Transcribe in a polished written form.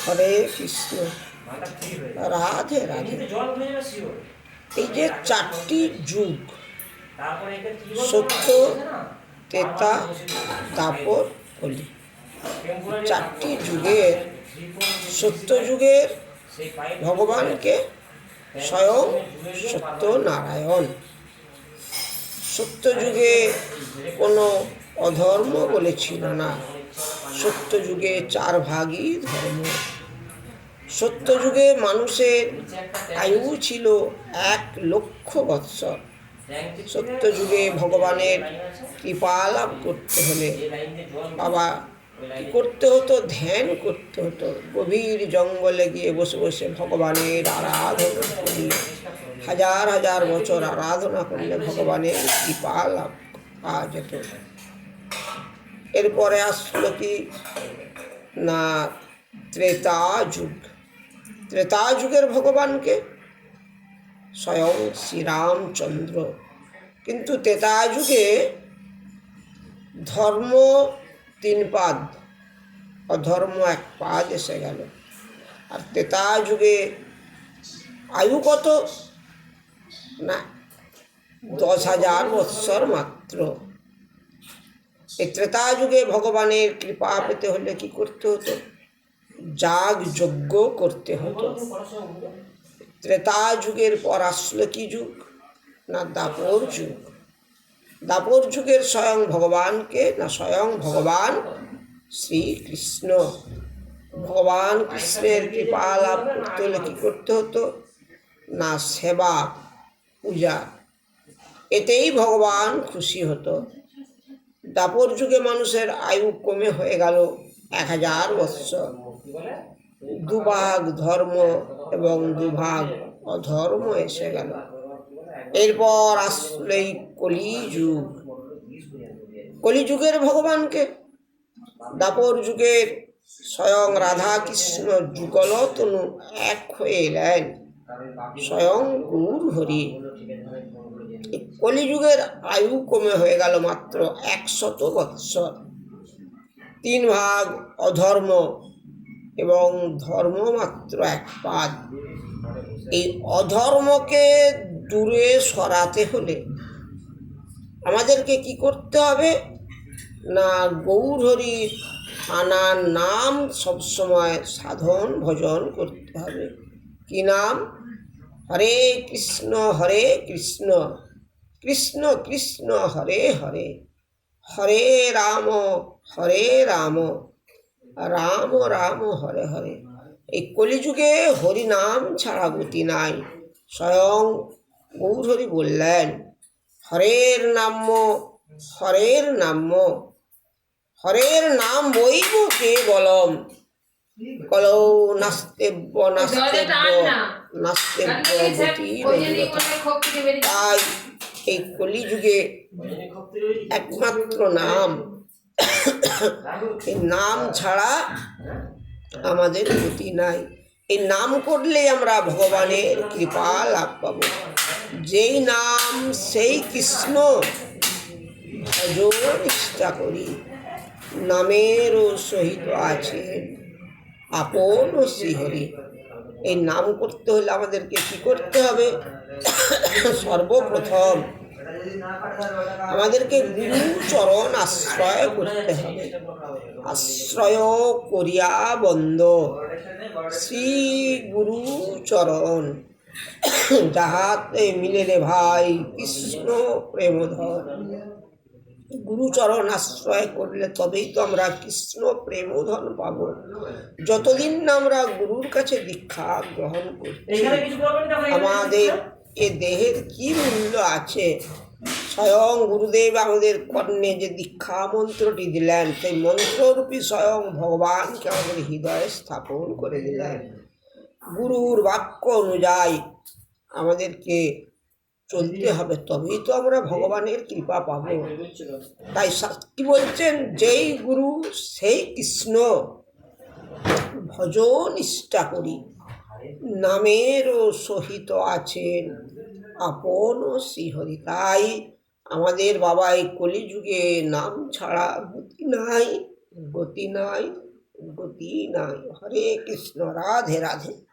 হরে কৃষ্ণ, রাধে রাধে। এই যে চারটি যুগ, সত্য, ত্রেতা, দ্বাপর, কলি, চারটি যুগের সত্য যুগের ভগবানকে স্বয়ং সত্যনারায়ণ। সত্য যুগে কোনো অধর্ম বলে ছিল না। সত্য যুগে 4 ভাগই ধর্ম। সত্য যুগে মানুষের আয়ু ছিল 1,00,000 বৎসর। সত্য যুগে ভগবানের কৃপা লাভ করতে হলে বাবা কি করতে হতো? ধ্যান করতে হতো। গভীর জঙ্গলে গিয়ে বসে বসে ভগবানের আরাধনা করি। হাজার হাজার বছর আরাধনা করলে ভগবানের কৃপা লাভ পাওয়া যেত। এরপরে আসলো কি না, ত্রেতা যুগ। ত্রেতা যুগের ভগবানকে স্বয়ং শ্রীরামচন্দ্র। কিন্তু ত্রেতা যুগে ধর্ম 3 পাদ, অধর্ম 1 পাদ এসে গেল। আর ত্রেতা যুগে আয়ু কত না, 10,000 বৎসর মাত্র। এই ত্রেতা যুগে ভগবানের কৃপা পেতে হলে কি করতে হতো? যাগ যজ্ঞ করতে হতো। ত্রেতা যুগের পর আসলো কি যুগ না, দ্বাপর যুগ। দ্বাপর যুগের স্বয়ং ভগবানকে না, স্বয়ং ভগবান শ্রীকৃষ্ণ। ভগবান কৃষ্ণের কৃপা লাভ করতে হলে কি করতে হতো না, সেবা পূজা, এতেই ভগবান খুশি হতো। দ্বাপর যুগে মানুষের আয়ু কমে হয়ে গেল 1,000 বৎসর। 2 ভাগ ধর্ম এবং 2 ভাগ অধর্ম এসে গেল। এরপর আসলে কলিযুগ। কলিযুগের ভগবানকে দ্বাপর যুগের স্বয়ং রাধা কৃষ্ণ যুগল তনু এক হয়ে এলেন স্বয়ং গৌর হরি। কলিযুগের আয়ু কমে হয়ে গেল মাত্র 100 বৎসর। 3 ভাগ অধর্ম এবং ধর্ম মাত্র 1 পাদ। এই অধর্মকে দূরে সরাতে হলে আমাদেরকে কি করতে হবে না, গৌর হরির আনার নাম সবসময় সাধন ভজন করতে হবে। কি নাম? হরে কৃষ্ণ কৃষ্ণ কৃষ্ণ হরে হরে, হরে রাম রাম রাম হরে হরে। এই কলিযুগে হরিনাম ছাড়া গতি নাই। স্বয়ং গৌর হরি বললেন, হরের নাম হরের নাম বইব কেবলম, কলৌ নাস্তেব্য গতি। তাই এই কলিযুগে একমাত্র নাম, এই নাম ছাড়া আমাদের গতি নাই। এই নাম করলেই আমরা ভগবানের কৃপা লাভ পাব। যেই নাম সেই কৃষ্ণ, ভজ নিষ্ঠা করি, নামেরও সহিত আছেন আপন শ্রীহরি। এই নাম করতে হলে আমাদেরকে কি করতে হবে? সর্বপ্রথম আমাদেরকে গুরু চরণ আশ্রয় করতে হবে। আশ্রয় করিয়া বন্দ শ্রী গুরু চরণ, যাহাতে মিলে রে ভাই কৃষ্ণ প্রেমধন। গুরুচরণ আশ্রয় করলে তবেই তো আমরা কৃষ্ণ প্রেমধন পাব। যতদিন না আমরা গুরুর কাছে দীক্ষা গ্রহণ করছি, আমাদের এ দেহের কি মূল্য আছে? স্বয়ং গুরুদেব আমাদের কর্ণে যে দীক্ষা মন্ত্রটি দিলেন, সেই মন্ত্ররূপী স্বয়ং ভগবানকে আমাদের হৃদয়ে স্থাপন করে দিলেন। গুরুর বাক্য অনুযায়ী আমাদেরকে চলতে হবে, তবেই তো আমরা ভগবানের কৃপা পাব। তাই কি বলছেন? যেই গুরু সেই কৃষ্ণ, ভজ নিষ্ঠা করি, নামেরও সহিত আছেন আপন শ্রীহরি। তাই আমাদের বাবা এই কলিযুগে নাম ছাড়া গতি নাই, গতি নাই। হরে কৃষ্ণ, রাধে রাধে।